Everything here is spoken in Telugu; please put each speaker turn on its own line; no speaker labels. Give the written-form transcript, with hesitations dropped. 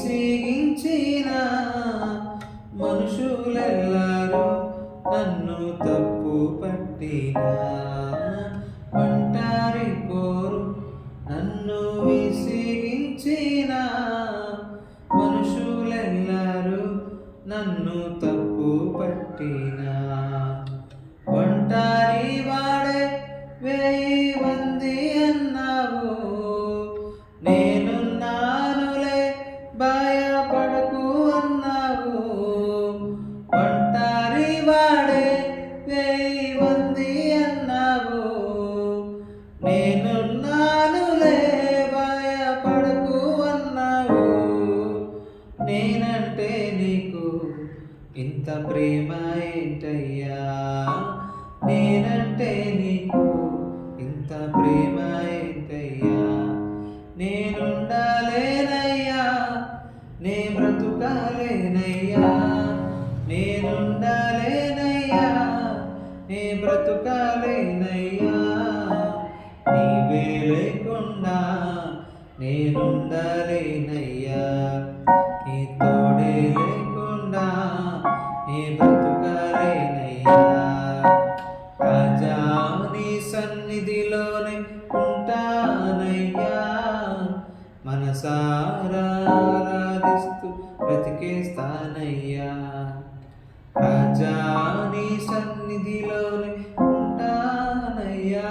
విసిగించిన మనుషులెల్లరూ నన్ను తప్పు పట్టినా ఒంటరి పోరు నన్ను విసిగించిన మనుషులెల్లరూ నన్ను తప్పు పట్టినా ఒంటరి వాడే 1000 మంది అన్నావు నేనున్నానులే భయపడకు అన్నావు ఒంటరి వాడే 1000 మంది అన్నావు నేనున్నానులే భయపడకు అన్నావు నేనంటే నీకు ఇంత ప్రేమ ఏంటయ్యా నేనంటే నీకు ఇంత ప్రేమ ఏంటయ్యా నేనుండాలేనయ్యా నే బ్రతుకాలేనయ్యా నేనుండాలేనయ్యా నే బ్రతుకాలేనయ్యా నీవే లేకుండా నేనుండాలేనయ్యా నీ తోడే లేకుండా నే బ్రతుకాలేనయ్యా రాజా నీ సన్నిధిలోనే ఉంటానయ్యా మనసారా ఆరాధిస్తూ బ్రతికేస్తానయ్యా రాజా నీ సన్నిధిలోనే ఉంటానయ్యా